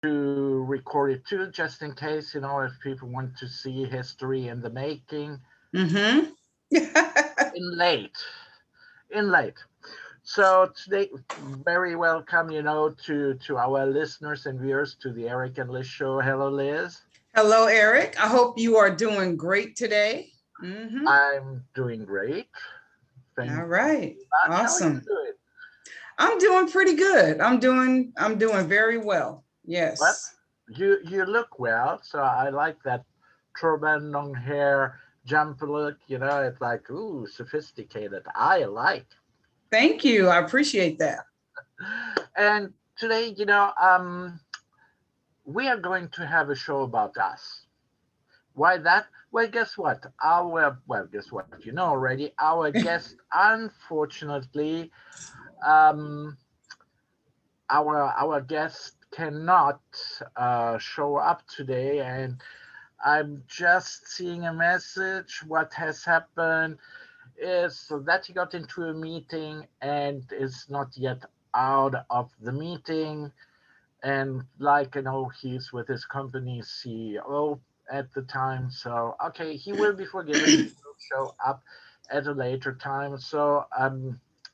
to record it too, just in case, if people want to see history in the making. Mm-hmm. In late, in late. So today, very welcome, to our listeners and viewers to the Eric and Lizz show. Hello, Liz. Hello, Eric. I hope you are doing great today. Mm-hmm. I'm doing great. Thank All you right. very much. How are you Awesome. doing? I'm doing pretty good. I'm doing very well. Well, Yes. you look well, so I like that turban, long hair, jumper look. It's like, ooh, sophisticated. I like. Thank you. I appreciate that. And today, we are going to have a show about us. Why that? Well, guess what? Guess what? You know already. Our guest, unfortunately, um, our guest cannot show up today, and I'm just seeing a message. What has happened is that he got into a meeting and is not yet out of the meeting. And like he's with his company CEO at the time. So okay, he will be forgiven. He will show up at a later time. So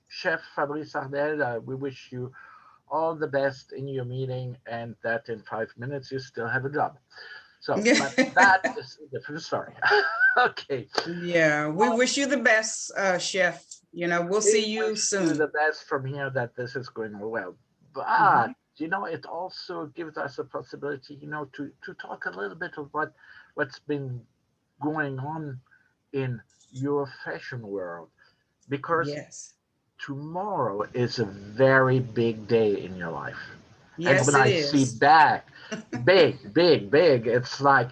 Chef Fabrice Ardel, we wish you all the best in your meeting, and that in 5 minutes you still have a job. So, but that is a different story. Okay. Yeah, we wish you the best, Chef. We'll We see you wish you soon. the best from here, that this is going well. But, Mhm. it also gives us a possibility, to talk a little bit of what's been going on in your fashion world. Because Yes. tomorrow is a very big day in your life. And Yes, when it I see is. back, big, it's like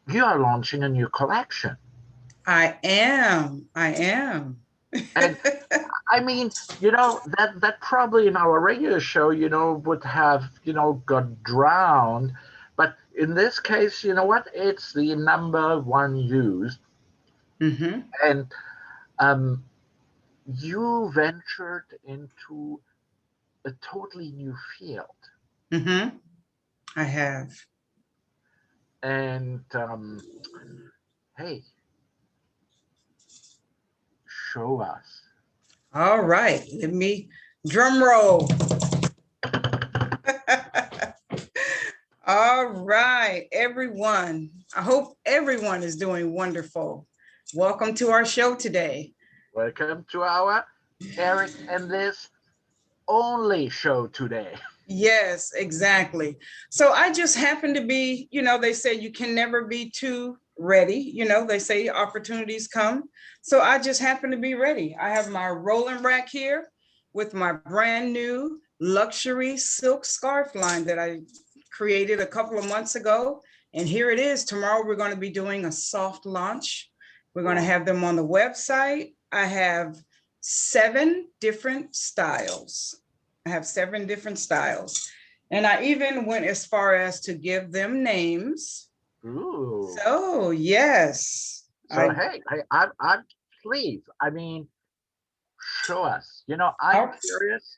you are launching a new collection. I am. I am. And I mean, that probably in our regular show, would have, got drowned. But in this case, you know what? It's the number one used. Mm-hmm. And um, you ventured into a totally new field. Mm-hmm. I have. And hey, show us. All right. Let me drum roll. All right, everyone. I hope everyone is doing wonderful. Welcome to our show today. Welcome to our Eric and this only show today. Yes, exactly. So I just happen to be, they say you can never be too ready. They say opportunities come. So I just happen to be ready. I have my rolling rack here with my brand new luxury silk scarf line that I created a couple of months ago. And here it is. Tomorrow, we're going to be doing a soft launch. We're going to Wow. have them on the website. I have 7 different styles. I have 7 different styles. And I even went as far as to give them names. Ooh. So, yes. So hey, I'm pleased. I mean, show us. I'm I, curious.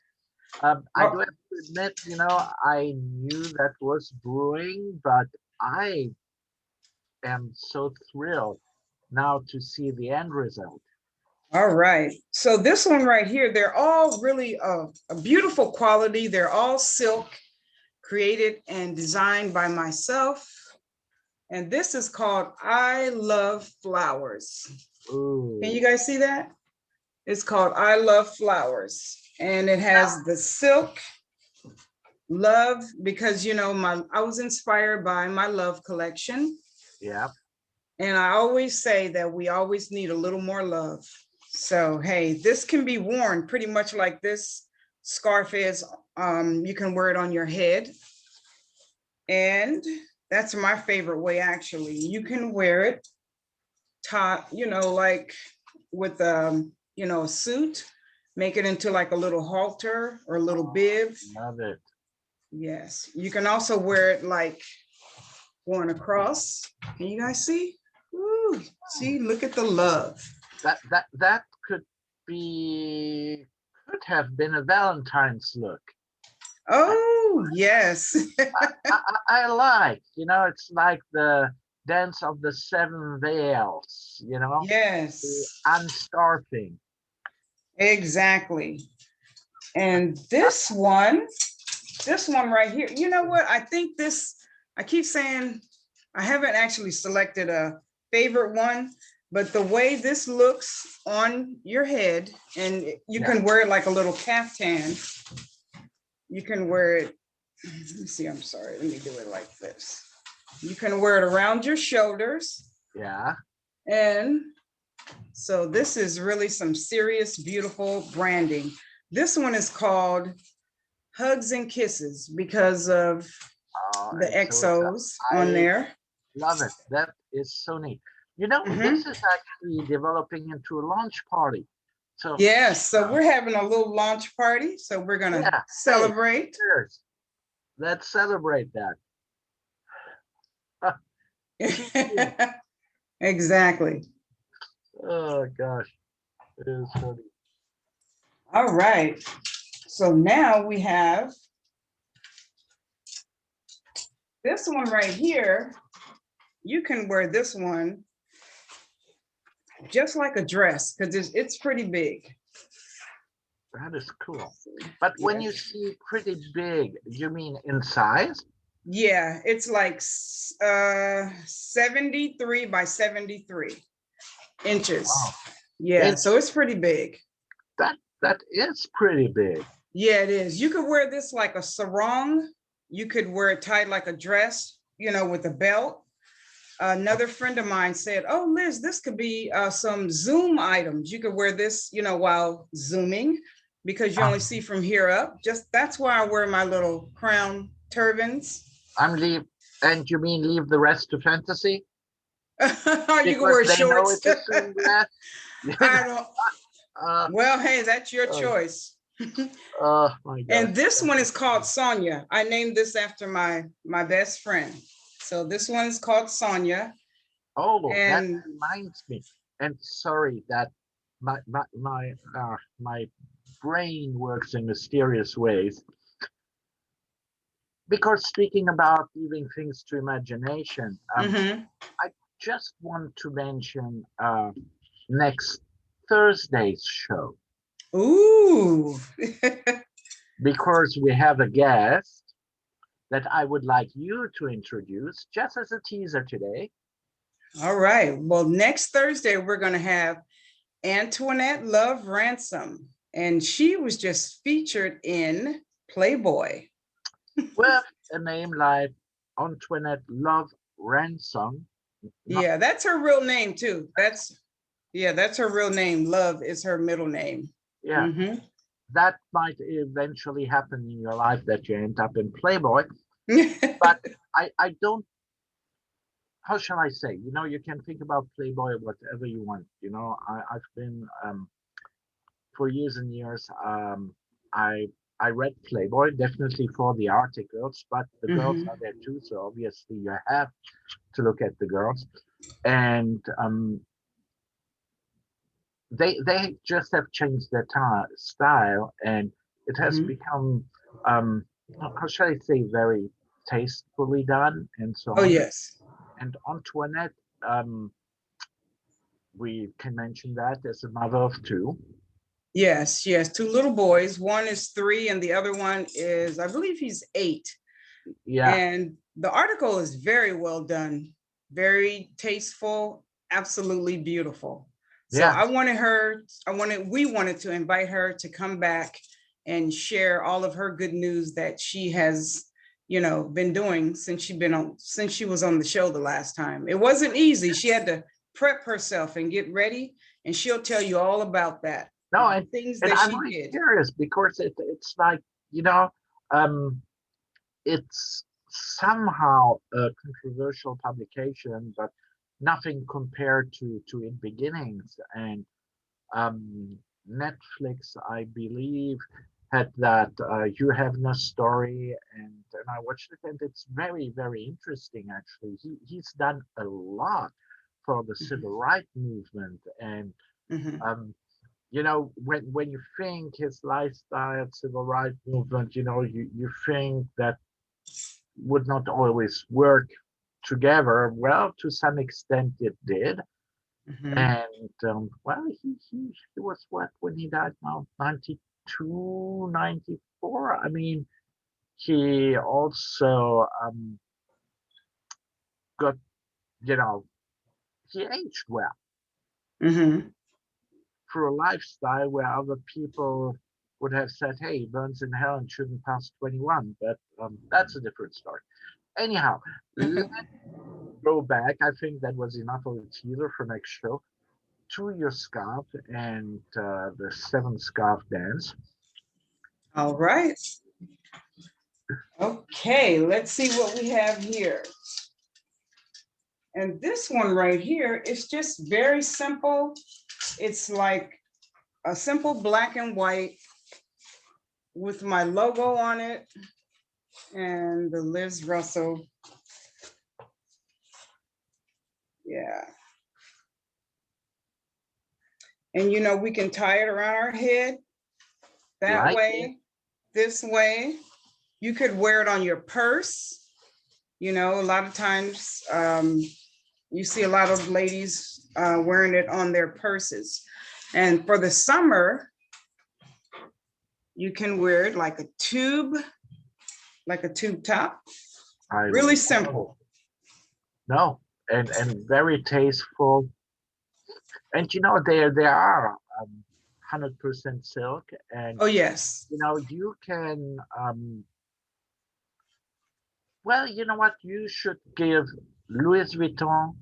I I, do have to admit, I knew that was brewing, but I am so thrilled now to see the end result. all right. So this one right here, they're all really a beautiful quality. They're all silk, created and designed by myself. And this is called I Love Flowers. Can you Ooh. guys see that? It's called I Love Flowers. And it Now, has the silk love because I was inspired by my love collection. yeah. And I always say that we always need a little more love. So hey, this can be worn pretty much like this scarf is. You can wear it on your head. And that's my favorite way, actually. You can wear it top, like with a suit, make it into like a little halter or a little bib. Love it. Yes. You can also wear it like going across. Can you guys see? Ooh, see, look at the love. That could have been a Valentine's look. Oh, Oh, yes. I like, it's like the dance of the seven veils, the Yes, unscarfing. exactly. And this one right here, you know what? I think this, I keep saying, I haven't actually selected a favorite one, but the way this looks on your head, and you Yeah. can wear it like a little caftan. You can wear it, let me see, I'm sorry, let me do it like this. You can wear it around your shoulders. Yeah. And so this is really some serious, beautiful branding. This one is called Hugs and Kisses because of the XOs on I there. love it. That is so neat. This is actually developing into a launch party. So Yes, so we're having a little launch party. So we're gonna yeah, celebrate. cheers. Let's celebrate that. Exactly. Oh gosh, it is funny. All right. So now we have this one right here. You can wear this one just like a dress because it's pretty big. That is cool. But when you see pretty big, you mean in size? Yeah, it's like 73 by 73 inches. Wow. Yeah, so it's pretty big. That is pretty big. Yeah, it is. You could wear this like a sarong. You could wear it tied like a dress, with a belt. Another friend of mine said, "Oh, Liz, this could be some Zoom items. You could wear this, while Zooming because you only see from here up. Just that's why I wear my little crown turbans." And you mean leave the rest to fantasy? You can wear They know shorts. it's a Zoom dress. I don't. Well, hey, that's your choice. Oh my God. And this one is called Sonia. I named this after my best friend. So this one is called Sonia. Oh, that And reminds me. And sorry that my brain works in mysterious ways. Because speaking about leaving things to imagination, I just want to mention next Thursday's show. Ooh. Because we have a guest that I would like you to introduce just as a teaser today. All right. Well, next Thursday, we're going to have Antoinette Love Ransom, and she was just featured in Playboy. With a name like Antoinette Love Ransom. Yeah, that's her real name too. That's her real name. Love is her middle name. Yeah. That might eventually happen in your life that you end up in Playboy. But I don't, how shall I say? You can think about Playboy whatever you want. I've been for years and years. I read Playboy definitely for the articles, but the girls are there too. So obviously you have to look at the girls, and they just have changed their style, and it has become how shall I say, very tastefully done and so on. Oh yes. And Antoinette, we can mention that as a mother of two. Yes, she has two little boys. One is 3 and the other one is, I believe he's 8. Yeah. And the article is very well done, very tasteful, absolutely beautiful. So Yeah. we wanted to invite her to come back and share all of her good news that she has, been doing since she was on the show the last time. It wasn't easy. She had to prep herself and get ready, and she'll tell you all about that. No, and things and that I'm she really did. curious because it's like, it's somehow a controversial publication, but nothing compared to its beginnings. And Netflix, I believe, had that You Have No Story, and I watched it, and it's very, very interesting. Actually, he's done a lot for the civil rights movement, and when you think his lifestyle, civil rights movement, you think that would not always work together. Well, to some extent it did. Mhm. And well, he was what when he died now, 92, 94. I mean, he also got, you know, he aged well Mhm. through a lifestyle where other people would have said, hey, he burns in hell and shouldn't pass 21. But that's a different story. Anyhow, let's go back. I think that was enough of a teaser for next show. To your scarf and the seven scarf dance. All right. Okay, let's see what we have here. And this one right here is just very simple. It's like a simple black and white with my logo on it and the Lizz Russell. Yeah. And we can tie it around our head that Like it. way, this way. You could wear it on your purse. A lot of times you see a lot of ladies wearing it on their purses. And for the summer, you can wear it like a tube top. Really simple. No, and very tasteful. And there are 100% silk, and Oh, yes. you can well, you know what? You should give Louis Vuitton,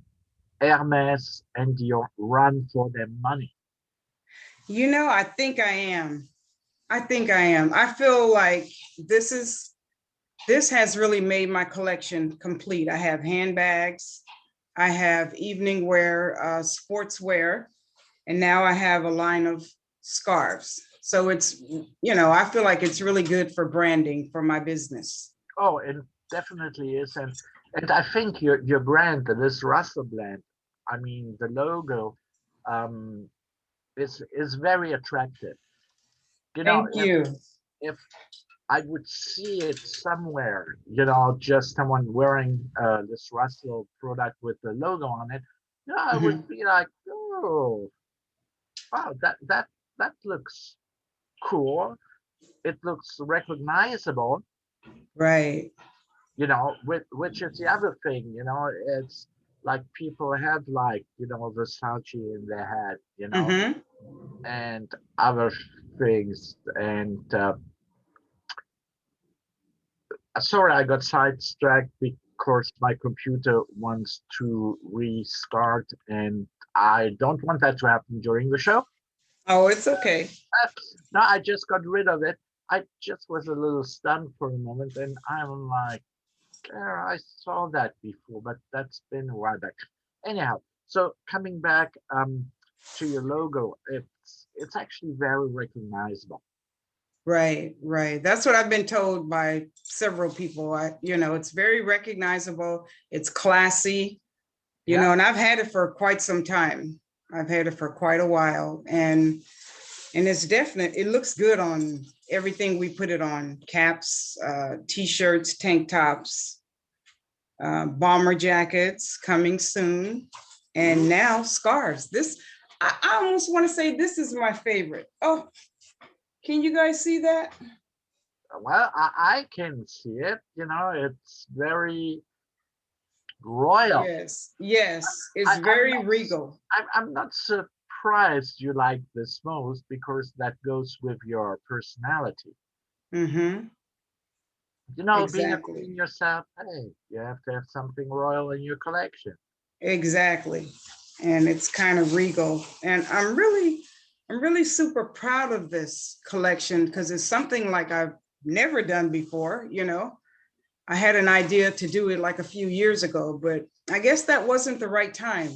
Hermes, and Dior run for their money. I think I am. I feel like this has really made my collection complete. I have handbags, I have evening wear, sportswear, and now I have a line of scarves. So it's, I feel like it's really good for branding for my business. Oh, it definitely is, and I think your brand, the Lizz Russell brand, I mean the logo, um, is very attractive. Thank If you. if I would see it somewhere, just someone wearing this Russell product with the logo on it, I would Mhm. be like, oh, wow, that looks cool. It looks recognizable, Right. which is the other thing, it's like people have like, Versace in their head, Hmm. and other things. And sorry, I got sidetracked because my computer wants to restart, and I don't want that to happen during the show. Oh, it's okay. No, I just got rid of it. I just was a little stunned for a moment, and I'm like, yeah, I saw that before, but that's been a while back. Anyhow, so coming back to your logo, it's actually very recognizable. Right, right. That's what I've been told by several people. It's very recognizable. It's classy, Yeah. and I've had it for quite some time. I've had it for quite a while, and it's definite. It looks good on everything we put it on: caps, t-shirts, tank tops, bomber jackets coming soon, and now scarves. I almost want to say this is my favorite. Oh, can you guys see that? Well, I can see it. It's very royal. Yes, yes, it's I'm very not regal. I'm not surprised you like this most because that goes with your personality. Mm-hmm. Being a Exactly. queen yourself, hey, you have to have something royal in your collection. Exactly. And it's kind of regal. And I'm really super proud of this collection because it's something like I've never done before. I had an idea to do it like a few years ago, but I guess that wasn't the right time.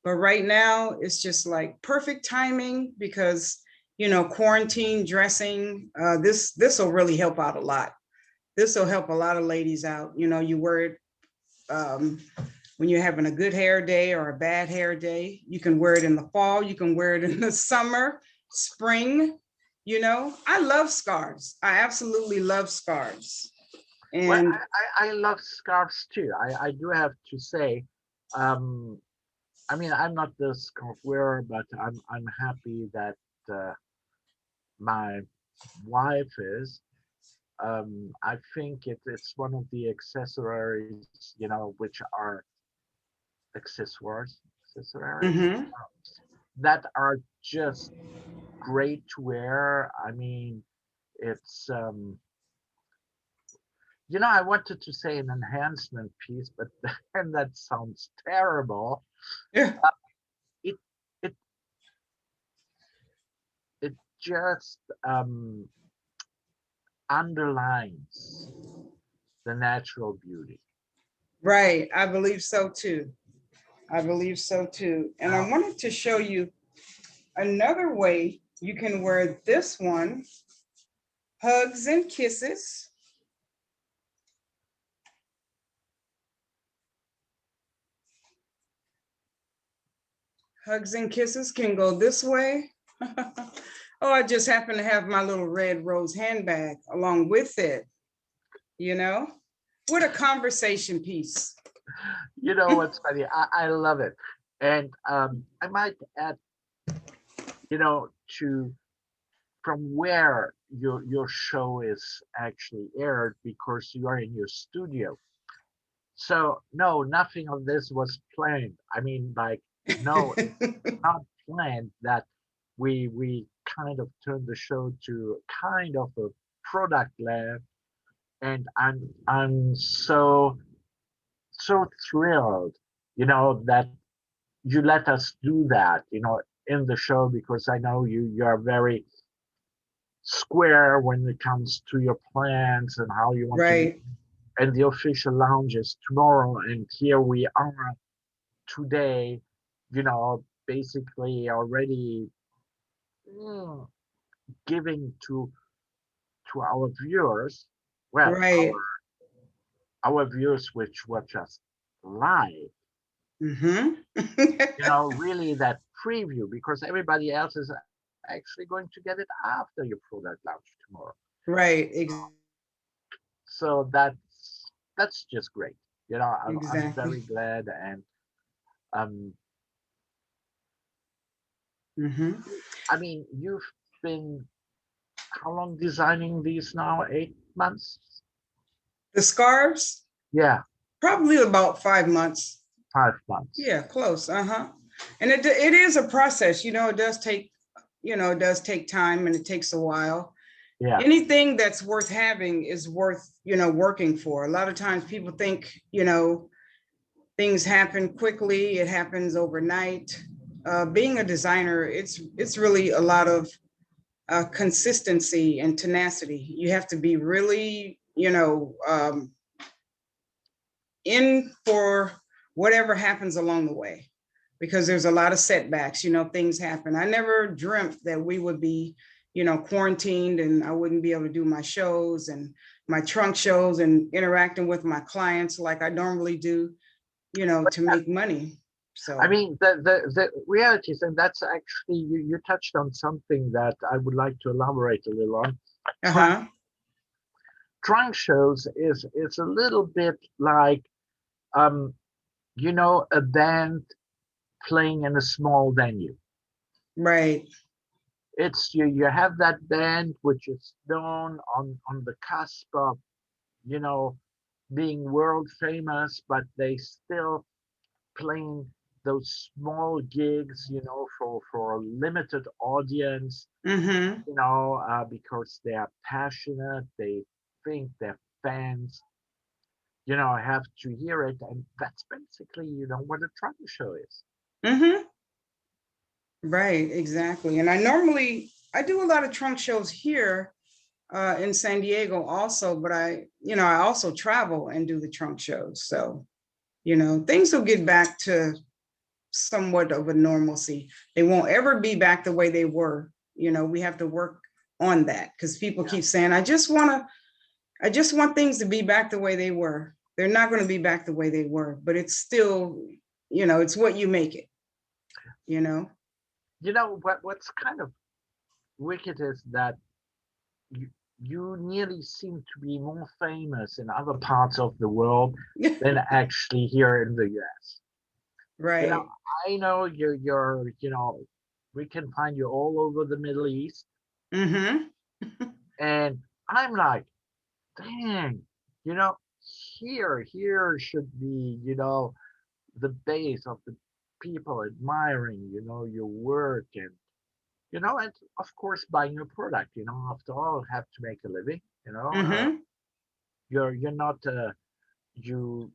But right now it's just like perfect timing because, quarantine dressing, this will really help out a lot. This will help a lot of ladies out. You wear it um, when you're having a good hair day or a bad hair day. You can wear it in the fall. You can wear it in the summer. spring, you know. I love scarves. I absolutely love scarves. Well, And I love scarves too. I do have to say, um, I mean, I'm not the scarf wearer, but I'm happy that uh, my wife is. I think it's one of the accessories, which are accessories mhm. that are just great to wear. I mean, it's I wanted to say an enhancement piece, but then that sounds terrible. Yeah, It it it just underlines the natural beauty. right. I believe so too. I believe so too. And I Now, wanted to show you another way you can wear this one, hugs and kisses. Hugs and kisses can go this way. Oh, I just happen to have my little red rose handbag along with it, you know, with a conversation piece. you know what's funny? I love it, and I might add, to from where your show is actually aired because you are in your studio. So no, nothing of this was planned. I mean, like, no, it's not planned that we kind of turned the show to kind of a product lab, and I'm so thrilled, that you let us do that, in the show because I know you are very square when it comes to your plans and how you want to do. Right. And the official lounge is tomorrow, and here we are today, basically already mm, giving to our viewers, well, Right. our viewers which watch us live, Mm-hmm. really that preview because everybody else is actually going to get it after your product launch tomorrow. Right. So that's just great. I'm Exactly. very glad, and um, Mm-hmm. I mean, you've been how long designing these now? 8 months? The scarves, Yeah, probably about 5 months. 5 months. Yeah, close. Uh-huh. And it is a process, you know, it does take time and it takes a while. Yeah, Anything that's worth having is worth, working for. A lot of times people think, things happen quickly, it happens overnight. Being a designer, it's really a lot of consistency and tenacity. You have to be really, in for whatever happens along the way, because there's a lot of setbacks, things happen. I never dreamt that we would be, quarantined and I wouldn't be able to do my shows and my trunk shows and interacting with my clients like I normally do, but to make money. I So, mean the reality is, and that's actually you touched on something that I would like to elaborate a little on. Trunk uh-huh. trunk shows is a little bit like um a band playing in a small venue. Right. It's you have that band which is known on the cusp of you know being world famous, but they still playing those small gigs, for a limited audience, Mm-hmm. because they are passionate, they think their fans, have to hear it, and that's basically, what a trunk show is. Mm-hmm. Right, exactly. And I do a lot of trunk shows here in San Diego also, but I also travel and do the trunk shows. So, things will get back to somewhat of a normalcy. They won't ever be back the way they were. We have to work on that because people Yeah. keep saying, I just want things to be back the way they were. They're not going to be back the way they were, but it's still, it's what you make it, you know? What's kind of wicked is that you, you nearly seem to be more famous in other parts of the world than actually here in the US. You know, Right. I know we can find you all over the Middle East, Mm-hmm. and I'm like, dang, you know, here should be, the base of the people admiring, your work and of course buying your product. After all, have to make a living. Mm-hmm. You're not you.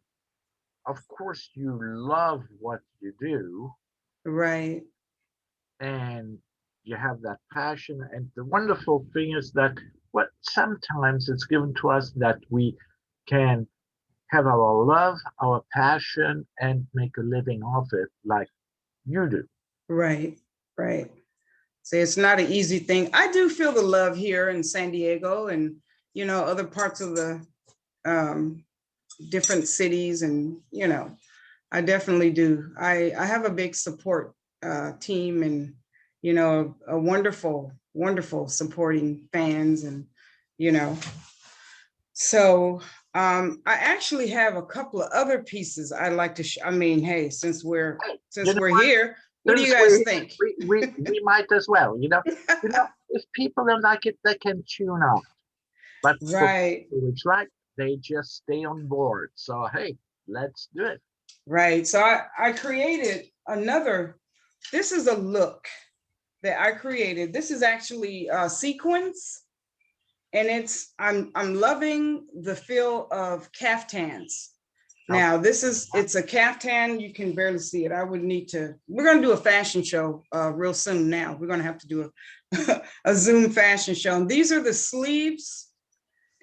Of course, you love what you do, Right. and you have that passion. And the wonderful thing is that what sometimes it's given to us that we can have our love, our passion, and make a living off it, like you do. Right. Right. So it's not an easy thing. I do feel the love here in San Diego and, other parts of the um, different cities. And, I definitely do. I have a big support team and, a wonderful, wonderful supporting fans. And, you know, so I actually have a couple of other pieces I'd like to, I mean, hey, since we're, Hey, you since know we're what? here, what do you Since we're guys here, think? we might as well. If people don't like it, they can tune out. But for Right. people which like, they just stay on board. So hey, let's do it. Right. So I created another, this is a look that I created. This is actually sequins, and I'm loving the feel of caftans. Okay. Now it's a caftan. You can barely see it. We're going to do a fashion show real soon. Now we're going to have to do a Zoom fashion show. And these are the sleeves.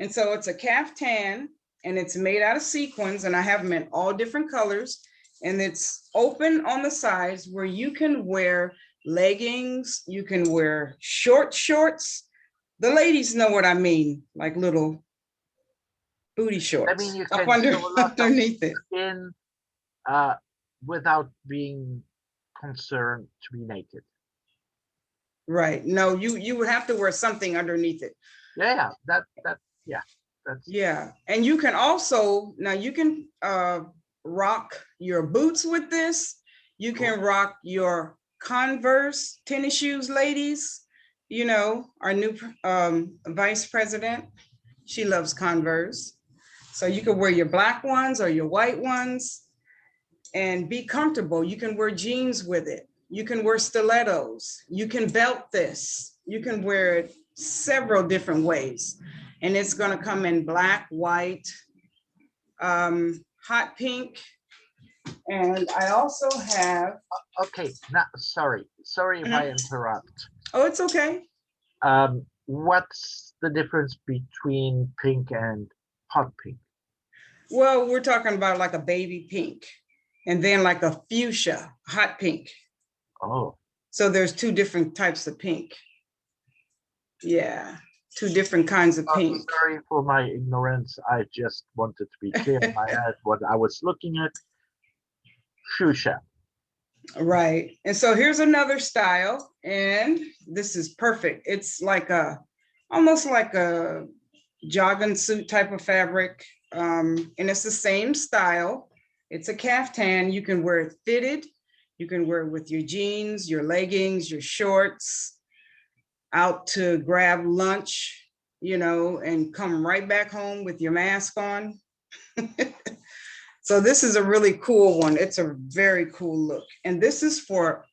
And so it's a caftan and it's made out of sequins, and I have them in all different colors. And it's open on the sides where you can wear leggings, you can wear short shorts. The ladies know what I mean, like little booty I mean, shorts you up can show a lot of underneath it. skin uh, without being concerned to be naked. Right. No, you would have to wear something underneath it. Yeah, yeah, that's Yeah. And you can also, now you can rock your boots with this. You cool. can rock your Converse tennis shoes, ladies. Our new vice president, she loves Converse. So you can wear your black ones or your white ones and be comfortable. You can wear jeans with it. You can wear stilettos. You can belt this. You can wear it several different ways. And it's going to come in black, white, hot pink. And I also have. Okay. Now, sorry if I interrupt. Oh, it's okay. What's the difference between pink and hot pink? Well, we're talking about like a baby pink and then like a fuchsia, hot pink. Oh, So there's two different types of pink. Yeah, two different kinds of pink. sorry for my ignorance. I just wanted to be clear in my head what I was looking at. Fuchsia. Right. And so here's another style, and this is perfect. It's like almost like a jogging suit type of fabric. And it's the same style. It's a caftan. You can wear it fitted. You can wear it with your jeans, your leggings, your shorts, out to grab lunch, and come right back home with your mask on. So this is a really cool one. It's a very cool look. And this is for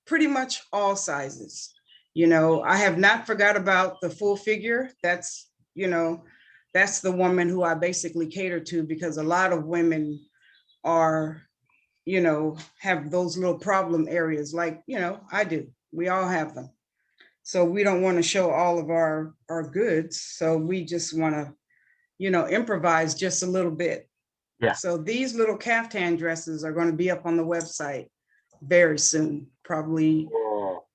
pretty much all sizes. I have not forgot about the full figure. That's the woman who I basically cater to, because a lot of women are, have those little problem areas like, I do. We all have them. So we don't want to show all of our goods. So we just want to, improvise just a little bit. Yeah. So these little caftan dresses are going to be up on the website very soon, probably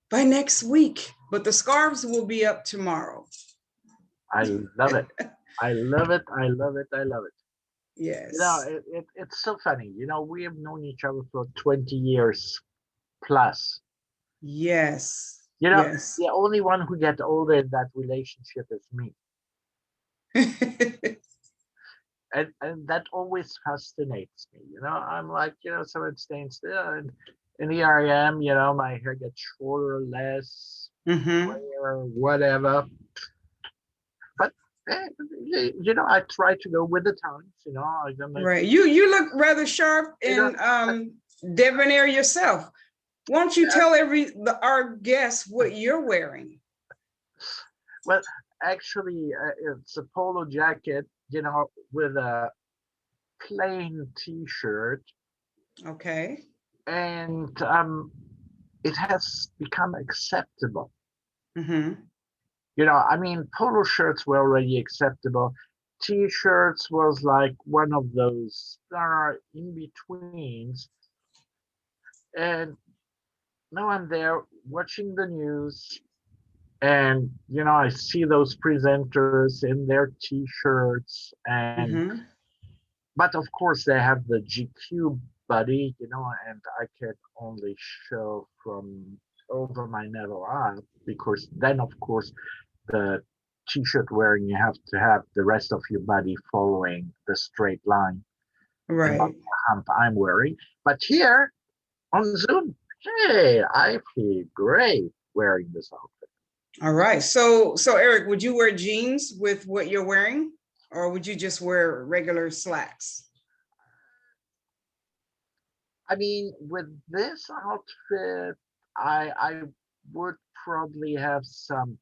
by next week. But the scarves will be up tomorrow. I love it. I love it. I love it. I love it. Yes. It's so funny. We have known each other for 20 years plus. Yes. You know, Yes. the only one who get older in that relationship is me. And that always fascinates me. I'm like, someone staying still, and here I am. My hair gets shorter, less, Hmm. grayer, whatever. But I try to go with the times. I don't make, Right. You look rather sharp you know, and debonair yourself. Why don't you tell our guests what you're wearing? well, actually, it's a polo jacket, with a plain T-shirt, Okay. and it has become acceptable. Hmm. I mean, polo shirts were already acceptable. T-shirts was like one of those in betweens. And now I'm there watching the news, and I see those presenters in their T-shirts, and Hmm. but of course they have the GQ body, and I can only show from over my navel up, because then of course the T-shirt wearing, you have to have the rest of your body following the straight line, and not Right. the hump I'm wearing. But here on Zoom, hey, I feel great wearing this outfit. All right. So Eric, would you wear jeans with what you're wearing, or would you just wear regular slacks? I mean, with this outfit, I would probably have some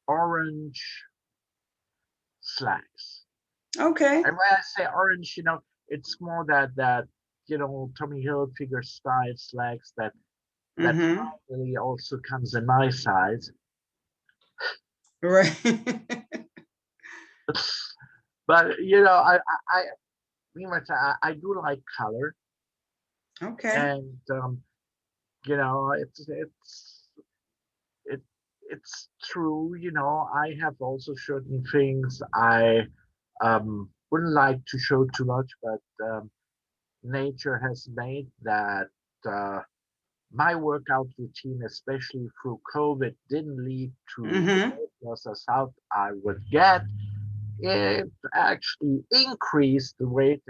orange slacks. Okay. And when I say orange, it's more that Tommy Hilfiger style slacks that Mm-hmm. finally also comes in my size. Right. But I pretty much I do like color, Okay. and you know it's it it's true. I have also certain things I wouldn't like to show too much, but nature has made that my workout routine, especially through COVID, didn't lead to the Mm-hmm. weight loss as out I would get. It actually increased the weight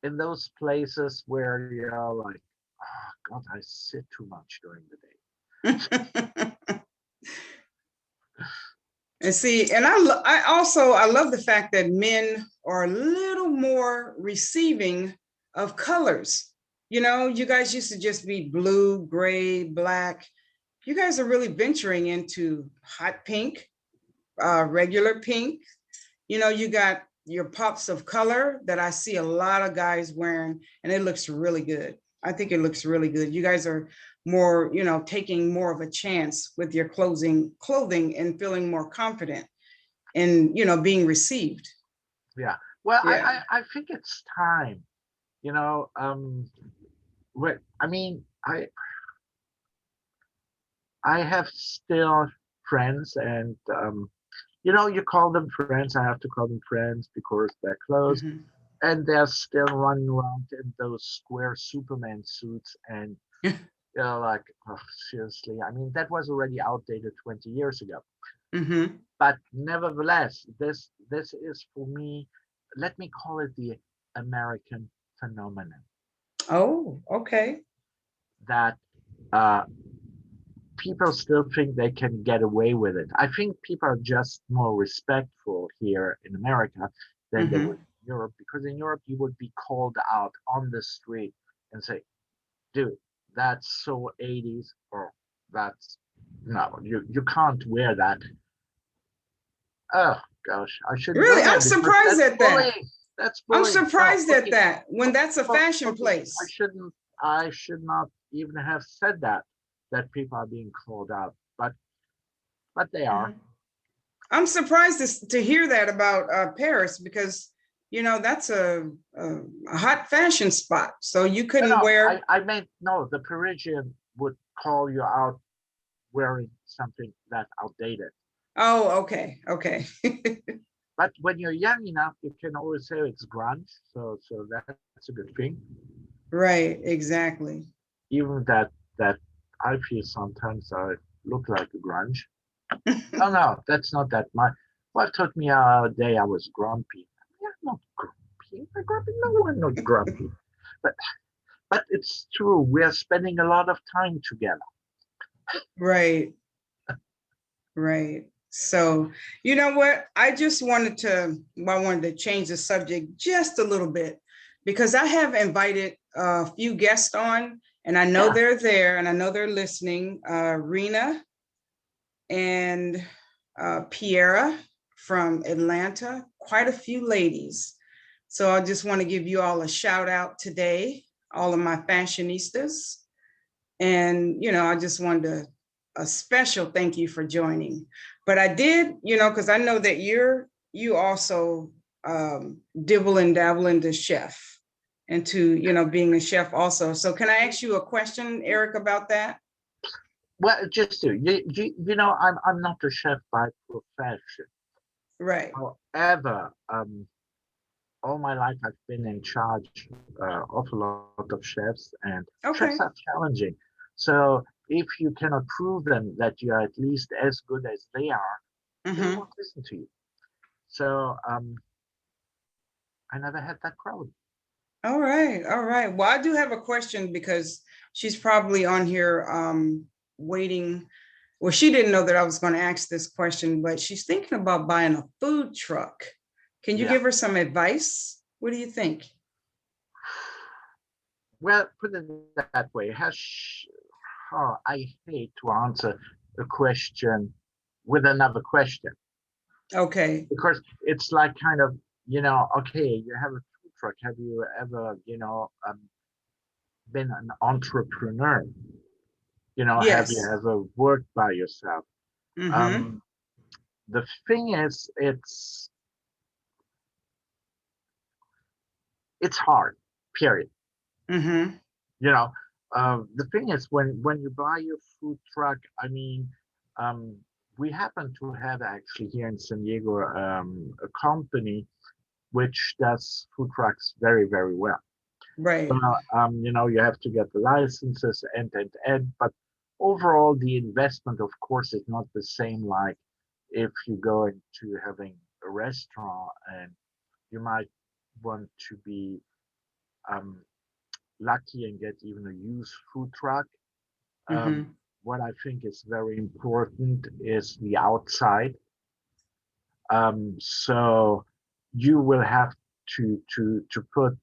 in those places where you're like, oh God, I sit too much during the day. And see, and I love the fact that men are a little more receiving of colors. You guys used to just be blue, gray, black. You guys are really venturing into hot pink, regular pink. You got your pops of color that I see a lot of guys wearing, and it looks really good. I think it looks really good. You guys are more, taking more of a chance with your clothing and feeling more confident and, being received. Yeah. Well, Yeah. I think it's time. You know, I mean, I have still friends, and you call them friends. I have to call them friends because they're close, Mhm. and they're still running around in those square Superman suits, and like, oh, seriously. I mean, that was already outdated 20 years ago. Mhm. But nevertheless, this is for me. Let me call it the American phenomenon, Oh, okay. that uh, people still think they can get away with it. I think people are just more respectful here in America than they would Mhm. in Europe, because in Europe you would be called out on the street and say, dude, that's so 80s, or that's no, you can't wear that. Oh gosh, I shouldn't Really, go I'm there because surprised that's at that. bullying. That's I'm bullying. No, surprised at okay, that when that's a fashion okay. place. I should not even have said that people are being called out, but they are. Mhm. I'm surprised to hear that about Paris because that's a hot fashion spot. So you No, couldn't no, wear. I meant no. The Parisian would call you out wearing something that outdated. Oh, okay, okay. But when you're young enough, you can always say it's grunge. So that's a good thing. Right, exactly. even that I feel sometimes I look like a grunge. Oh no, that's not that. My wife told me a day I was grumpy. I'm not grumpy. I'm grumpy. No, I'm not grumpy. But but it's true. We're spending a lot of time together. Right, right. So, you know what? I wanted to change the subject just a little bit because I have invited a few guests on, and I know Yeah. they're there and I know they're listening. Rena and Piera from Atlanta, quite a few ladies. So I just want to give you all a shout out today, all of my fashionistas. And, I just wanted a special thank you for joining. But I did, because I know that you also dibble and dabble into chef, into, being a chef also. So can I ask you a question, Eric, about that? Well, just do I'm not a chef by profession. Right. However, all my life I've been in charge of a lot of chefs, and chefs are Okay. challenging. So if you cannot prove them that you are at least as good as they are, they Mm-hmm. won't listen to you. So I never had that crowd. All right, all right. Well, I do have a question because she's probably on here waiting. Well, she didn't know that I was going to ask this question, but she's thinking about buying a food truck. Can you Yeah. give her some advice? What do you think? Well, put it that way. I hate to answer a question with another question Okay. because it's like kind of, okay, you have a food truck. Have you ever, been an entrepreneur? Have you Yes. ever worked by yourself? Mm-hmm. Um, the thing is, it's hard. Period. Mm-hmm. You know, the thing is, when you buy your food truck, I mean, um, we happen to have actually here in San Diego a company which does food trucks very, very well. Right. You have to get the licenses and, but overall, the investment, of course, is not the same like if you go into having a restaurant and you might want to be um, lucky and get even a used food truck. Um, Mm-hmm. what I think is very important is the outside. So you will have to put,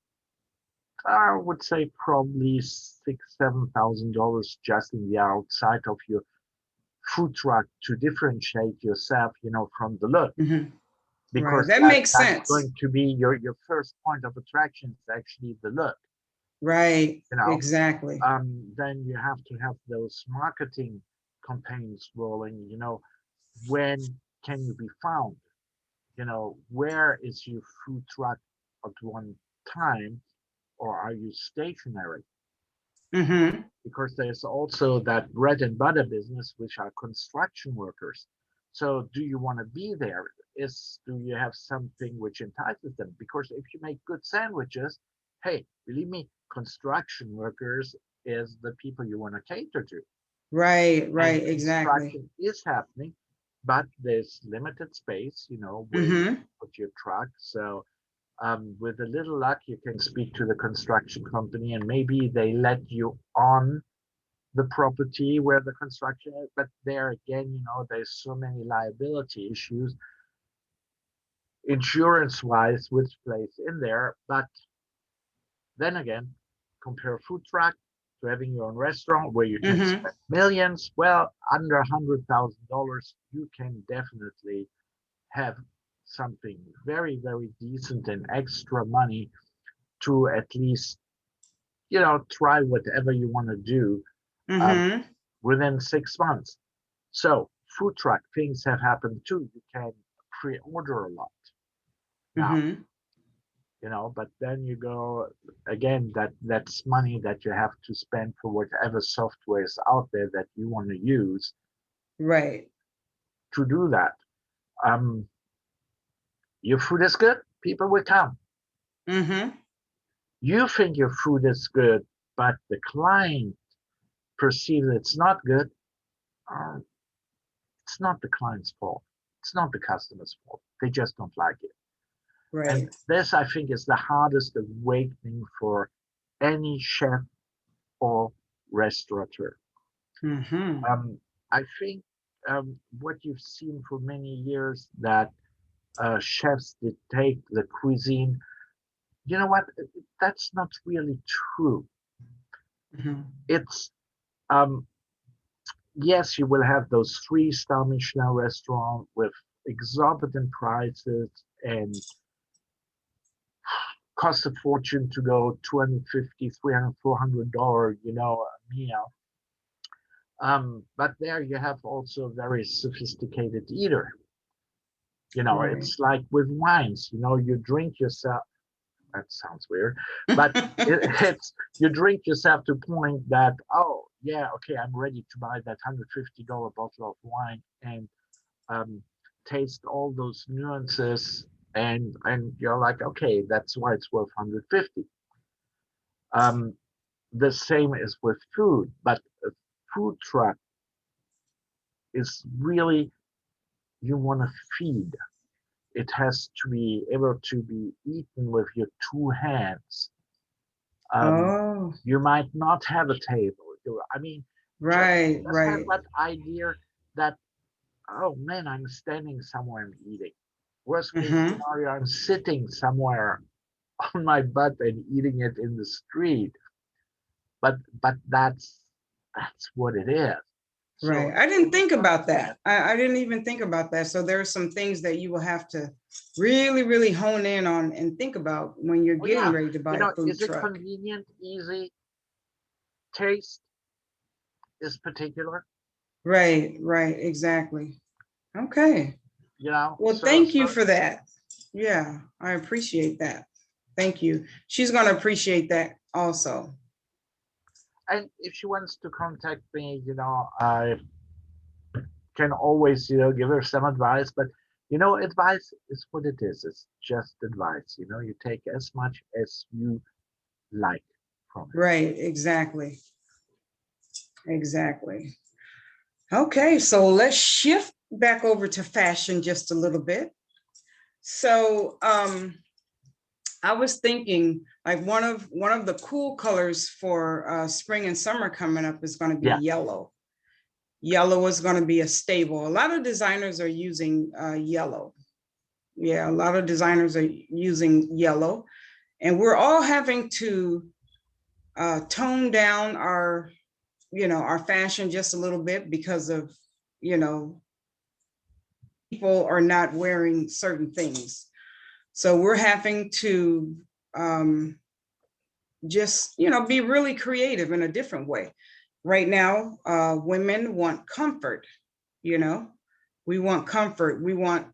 I would say, probably $6,000, $7,000 just in the outside of your food truck to differentiate yourself, from the look, Mm-hmm. Right. because That that makes that's sense. going to be your first point of attraction is actually the look. Right. You know, Exactly. then you have to have those marketing campaigns rolling. When can you be found? Where is your food truck at one time, or are you stationary? Mm-hmm. Because there's also that bread and butter business, which are construction workers. So do you want to be there? Do you have something which entices them? Because if you make good sandwiches, hey, believe me, construction workers is the people you want to cater to. Right. And Right. Exactly. construction is happening, but there's limited space, where you Mm-hmm. put your truck. So with a little luck, you can speak to the construction company and maybe they let you on the property where the construction is. But there again, there's so many liability issues, insurance wise, which plays in there. But then again, compare a food truck to having your own restaurant where you can Mm-hmm. spend millions. Well, under $100,000, you can definitely have something very, very decent and extra money to at least, try whatever you want to do um, Mm-hmm. within 6 months. So food truck things have happened too. You can pre-order a lot now, Mm-hmm. but then you go again, that's money that you have to spend for whatever software is out there that you want to use Right. to do that. Um, your food is good, people will come. Mm-hmm. You think your food is good, but the client perceive that it's not good, uh, it's not the client's fault. It's not the customer's fault. They just don't like it. And Right. this, I think, is the hardest awakening for any chef or restaurateur. Mm-hmm. I think what you've seen for many years that chefs dictate the cuisine. You know what? That's not really true. Mm-hmm. It's um, yes, you will have those three-star Michelin restaurant with exorbitant prices and cost a fortune to go 250, 300, $400, a meal. But there you have also a very sophisticated eater. Right. It's like with wines, you drink yourself. That sounds weird, but it's you drink yourself to a point that, oh yeah, okay, I'm ready to buy that $150 bottle of wine and um, taste all those nuances, and you're like, okay, that's why it's worth 150. Um, the same is with food, but a food truck is really, you want to feed. It has to be able to be eaten with your two hands. Um, Oh, you might not have a table. I mean, just right, just have right. that idea that, oh man, I'm standing somewhere and eating. Worst case Mm-hmm. scenario, I'm sitting somewhere on my butt and eating it in the street. But that's what it is. Right. So I didn't tables think like about that. that. I didn't even think about that. So there are some things that you will have to really, really hone in on and think about when you're Oh getting yeah, ready to buy a food is it truck. convenient, easy, taste is particular, Right, right, exactly. Okay. Well, so thank you for that. Yeah, I appreciate that. Thank you. She's going to appreciate that also. and if she wants to contact me, I can always, give her some advice, but advice is what it is. It's just advice. You take as much as you like from it. Right, exactly. Exactly. Okay, so let's shift back over to fashion just a little bit. So, I was thinking like one of the cool colors for spring and summer coming up is going to be Yeah. yellow. Yellow is going to be a staple. A lot of designers are using yellow. Yeah, a lot of designers are using yellow, and we're all having to tone down our fashion just a little bit because of, you know, people are not wearing certain things. So we're having to just, be really creative in a different way. Right now, women want comfort, you know, we want comfort.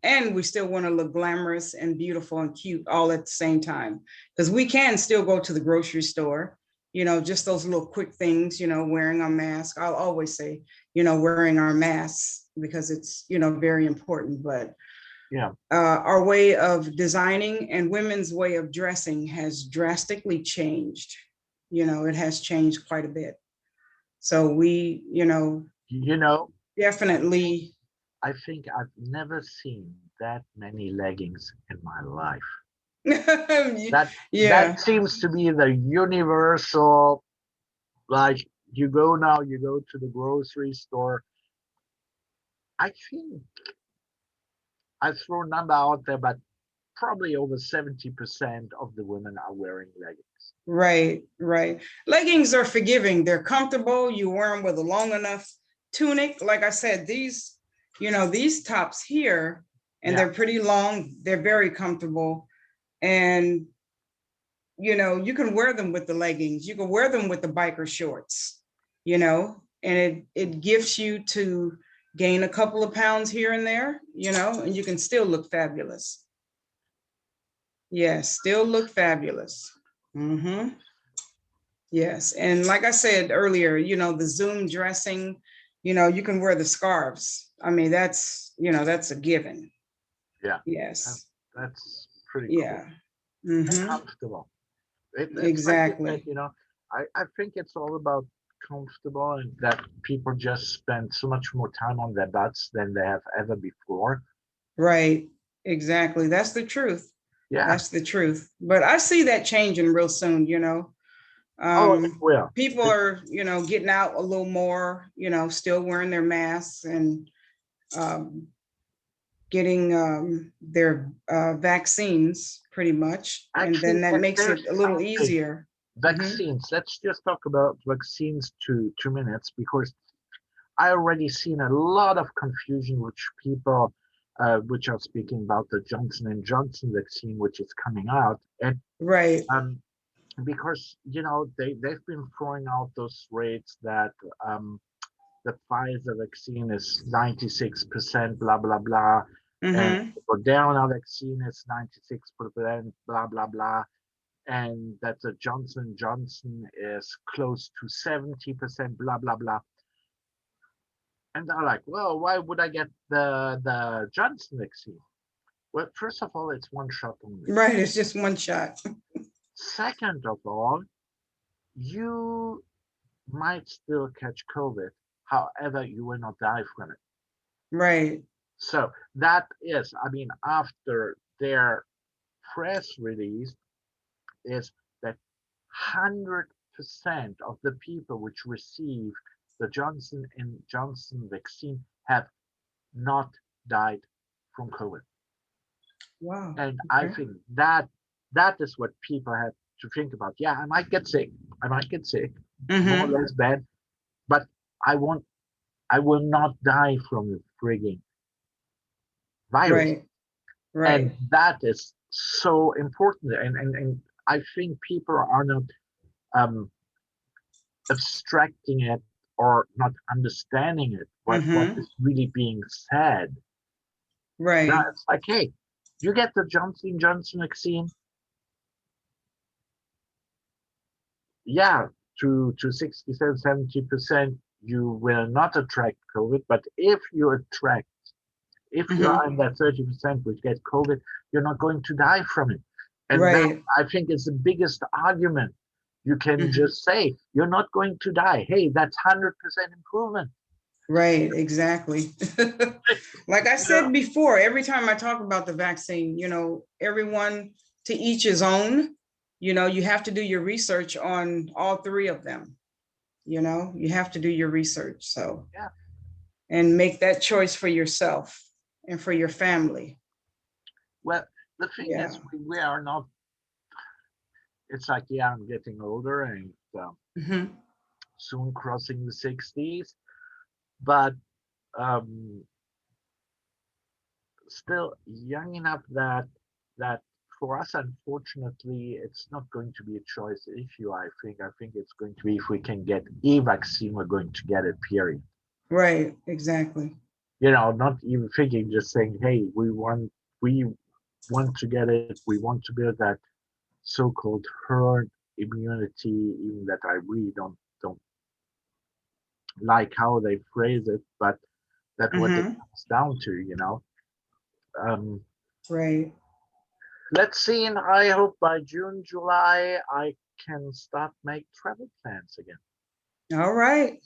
And we still want to look glamorous and beautiful and cute all at the same time. Because we can still go to the grocery store, just those little quick things, wearing our mask. I'll always say, wearing our masks because it's, very important. But Yeah. our way of designing and women's way of dressing has drastically changed. It has changed quite a bit. So we, You know, definitely. I think I've never seen that many leggings in my life. That Yeah. that seems to be the universal, like, you go to the grocery store. I think I throw a number out there, but probably over 70% of the women are wearing leggings. Right, right. Leggings are forgiving. They're comfortable. You wear them with a long enough tunic. Like I said, these tops here, and Yeah. they're pretty long. They're very comfortable. And, you can wear them with the leggings. You can wear them with the biker shorts, and it gives you to gain a couple of pounds here and there, and you can still look fabulous. Yes, still look fabulous. Mm-hmm. Yes. And like I said earlier, the Zoom dressing, you can wear the scarves. I mean, that's a given. Yeah. That, Yes. that's pretty cool Yeah. and Mm-hmm. comfortable. It's like you said, Exactly. I think it's all about comfortable, and that people just spend so much more time on their butts than they have ever before. Right. Exactly. That's the truth. Yeah. That's the truth. But I see that changing real soon, you know. It will. People are, you know, getting out a little more, you know, still wearing their masks and getting their vaccines pretty much. And Actually, then that makes there's it a little something. easier. Vaccines. Let's just talk about vaccines 2 minutes, because I already seen a lot of confusion which people which are speaking about the Johnson and Johnson vaccine which is coming out, and Right. because they've been throwing out those rates that the Pfizer vaccine is 96% blah blah blah, and the Moderna vaccine is 96% blah blah blah, and that the Johnson Johnson is close to 70% blah blah blah. And they're like, well, why would I get the Johnson vaccine? Well, first of all, it's one shot only. Right, it's just one shot. Second of all, you might still catch COVID. However, you will not die from it. Right. So that is, I mean, after their press release, is that 100% of the people which receive the Johnson and Johnson vaccine have not died from COVID. Wow. And I think that is what people have to think about. Yeah, I might get sick. More or less bad, but I will not die from the frigging virus. Right. And that is so important. And I think people are not abstracting it or not understanding it, what is really being said. Right. Now it's like, hey, you get the Johnson Johnson vaccine, yeah, to 67, 70%, you will not attract COVID. But if you are in that 30% which get COVID, you're not going to die from it. And that, I think, is the biggest argument. You can just say, you're not going to die. Hey, that's 100% improvement. Right, exactly. Like I said before, every time I talk about the vaccine, you know, everyone to each his own. You know, you have to do your research on all three of them. You know, you have to do your research. So, yeah, and make that choice for yourself and for your family. Well, the thing is, we are not. It's like, yeah, I'm getting older and soon crossing the 60s, but still young enough that for us, unfortunately, it's not going to be a choice issue. I think it's going to be, if we can get a vaccine, we're going to get it, period. Right, exactly. You know, not even thinking, just saying, hey, we want to get it. We want to build that so-called herd immunity, even that I really don't like how they phrase it, but that's what it comes down to, you know. Right. Let's see, and I hope by June, July, I can start make travel plans again. All right.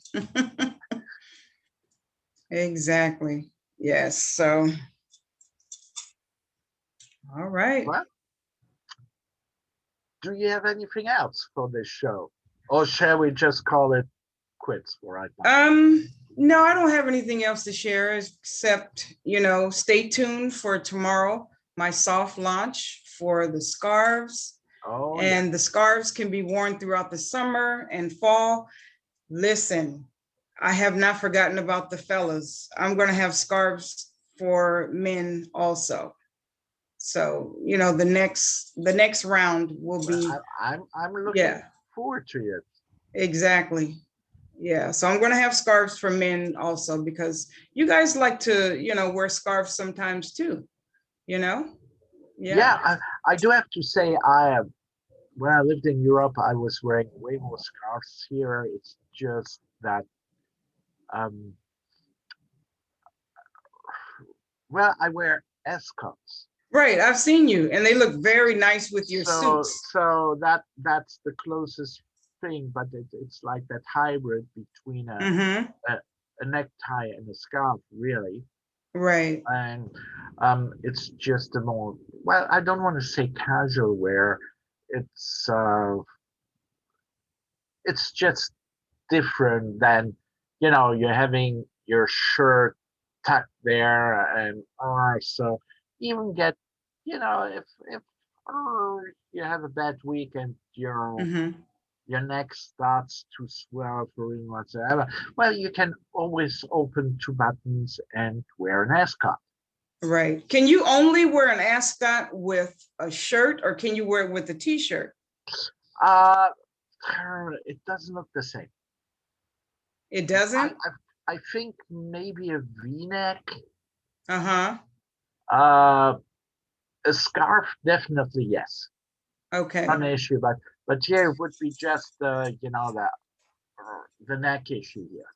Exactly. Yes. So, all right. Well, do you have anything else for this show, or shall we just call it quits for right now? No, I don't have anything else to share except, you know, stay tuned for tomorrow, my soft launch for the scarves. Oh, and the scarves can be worn throughout the summer and fall. Listen, I have not forgotten about the fellas. I'm going to have scarves for men also. So, you know, the next round will be. I'm looking forward to it. Exactly. Yeah. So I'm going to have scarves for men also, because you guys like to, you know, wear scarves sometimes too, you know? Yeah, I do have to say, when I lived in Europe, I was wearing way more scarves. Here, it's just that, well, I wear ascots. Right, I've seen you, and they look very nice with your suits. So that's the closest thing, but it's like that hybrid between Mm-hmm. a necktie and a scarf, really. Right. And it's just a more, well, I don't want to say casual wear. It's uh, it's just different than, you're having your shirt tucked there and so even get, if you have a bad week and Mm-hmm. your neck starts to swell through whatsoever, well, you can always open two buttons and wear an ascot. Right. Can you only wear an ascot with a shirt, or can you wear it with a t-shirt? Uh, it doesn't look the same. It I, doesn't? I think maybe a V-neck, Uh-huh. uh, a scarf, definitely yes, not Okay. an issue. But yeah, it would be just the neck issue here.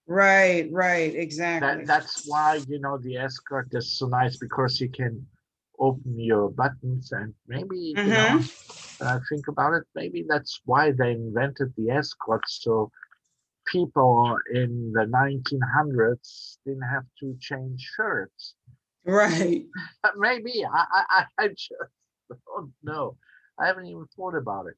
Right, right, exactly. That's why the escort is so nice, because you can open your buttons, and maybe Mm-hmm. think about it. Maybe that's why they invented the escort, so people in the 1900s didn't have to change shirts. Right. Maybe I just don't know. I haven't even thought about it.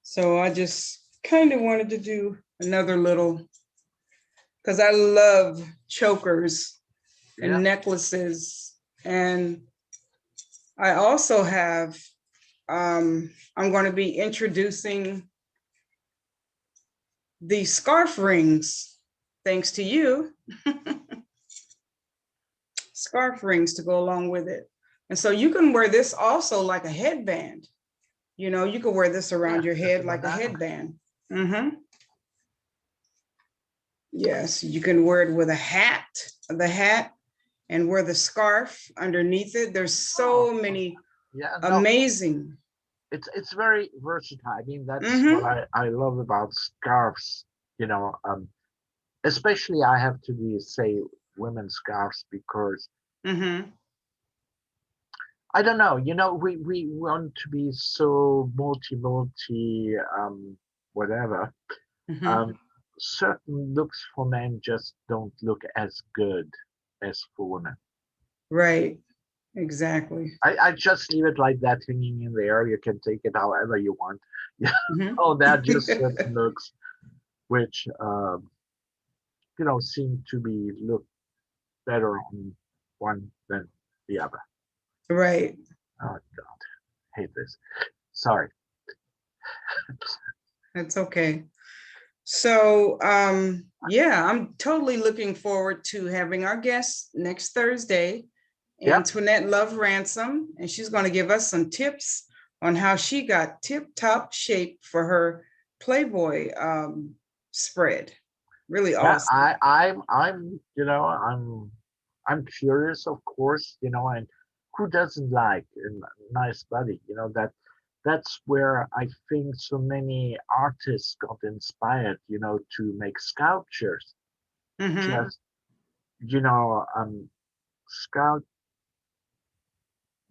So I just kind of wanted to do another little, because I love chokers Yeah. and necklaces. And I also have, I'm going to be introducing the scarf rings, thanks to you. Scarf rings to go along with it. And so you can wear this also like a headband. You can wear this around your That's a head like a banana. headband. Mm-hmm. Yes, you can wear it with the hat, and wear the scarf underneath it. There's so many Yeah, no, amazing. it's very versatile. I mean, that's what Mm-hmm. I love about scarves. Especially I have to say women's scarves, because Mm-hmm. I don't know. We want to be so multi whatever. Mm-hmm. Um, Certain looks for men just don't look as good as for women. Right. Exactly. I just leave it like that, hanging in the air. You can take it however you want. Yeah. Mm-hmm. Oh, there are just certain looks which seem to be look better on one than the other. Right. Oh God, hate this. Sorry. That's okay. So, yeah, I'm totally looking forward to having our guest next Thursday, Yep. Antoinette Love Ransom, and she's going to give us some tips on how she got tip-top shape for her Playboy spread. Really Yeah. awesome. I'm curious, of course, and who doesn't like a nice body? That's where I think so many artists got inspired, to make sculptures. Mm-hmm. Just sculpt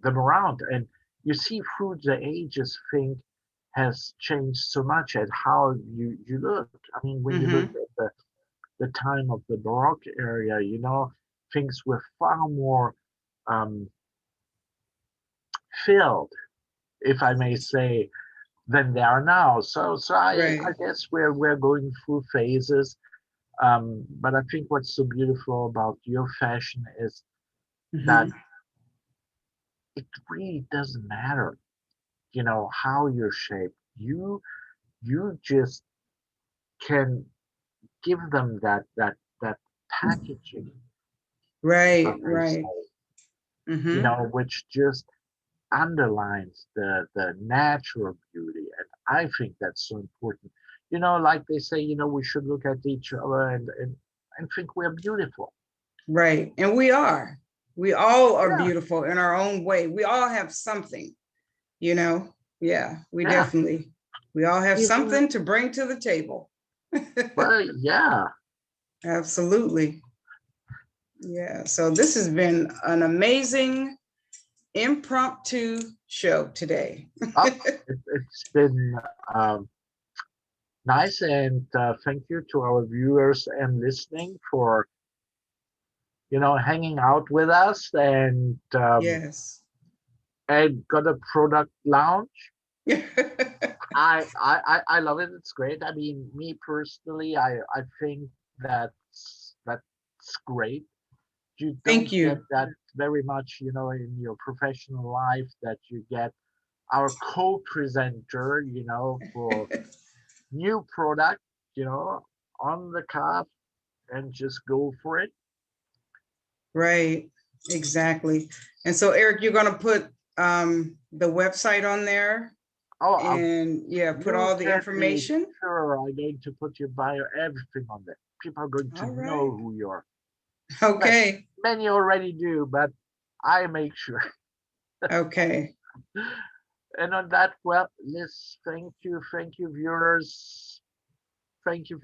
them around, and you see through the ages, think has changed so much at how you look. I mean, when you look Mm-hmm. at the time of the Baroque area, things were far more um, filled, if I may say, than they are now. So I Right. guess we're going through phases. But I think what's so beautiful about your fashion is that Mm-hmm. it really doesn't matter, how you're shaped. You just can give them that packaging, if I Right. may Right. say, Mm-hmm. which just underlines the natural beauty. And I think that's so important. Like they say, we should look at each other and think we're beautiful. Right. And we are. We all are Yeah, beautiful in our own way. We all have something, you know? Yeah, yeah. we all have Even something to bring to the table. well, yeah. Absolutely. Yeah. So this has been an amazing impromptu show today. It's been nice, and thank you to our viewers and listening for hanging out with us, Yes. and got a product launch. I love it. It's great. I mean, me personally, I think that's great. You Thank don't get you. that very much, in your professional life, that you get our co-presenter, for new product, on the cuff, and just go for it. Right, exactly. And so Eric, you're gonna put the website on there Oh, and yeah, put you all the can be information. sure I'm going to put your bio, everything on there. People are going to All know right. who you are. But Okay. many already do, but I make sure. Okay. And on that, well, Liz, thank you, viewers. Thank you.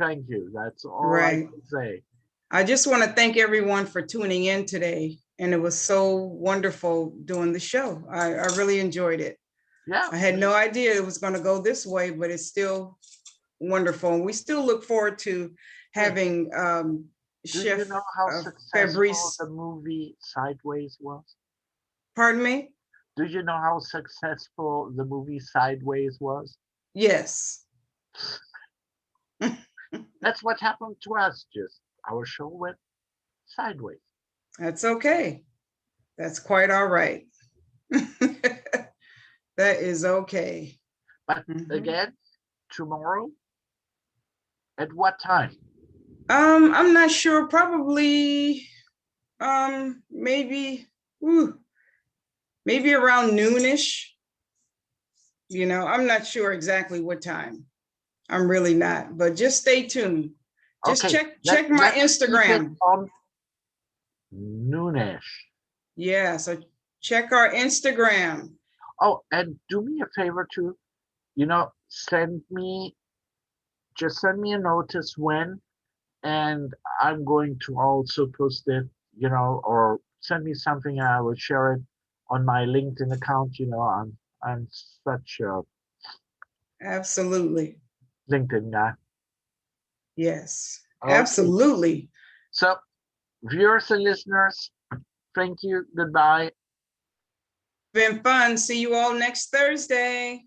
That's all I Right. can say. I just want to thank everyone for tuning in today. And it was so wonderful doing the show. I really enjoyed it. Yeah. I had no idea it was going to go this way, but it's still wonderful. And we still look forward to Hey, having do you Chef know how successful Fabrice. the movie Sideways was? Pardon me? Do you know how successful the movie Sideways was? Yes. That's what happened to us. Just our show went sideways. That's okay. That's quite all right. That is okay. But again, tomorrow, at what time? I'm not sure. Probably maybe maybe around noonish. I'm not sure exactly what time. I'm really not, but just stay tuned. Just Okay, check my let's keep it Instagram. on noonish. Yeah, so check our Instagram. Oh, and do me a favor too. Send me a notice when, and I'm going to also post it, or send me something, and I will share it on my LinkedIn account. I'm such a Absolutely. LinkedIn guy. Yes, Okay. absolutely. So, viewers and listeners, thank you. Goodbye. Been fun. See you all next Thursday.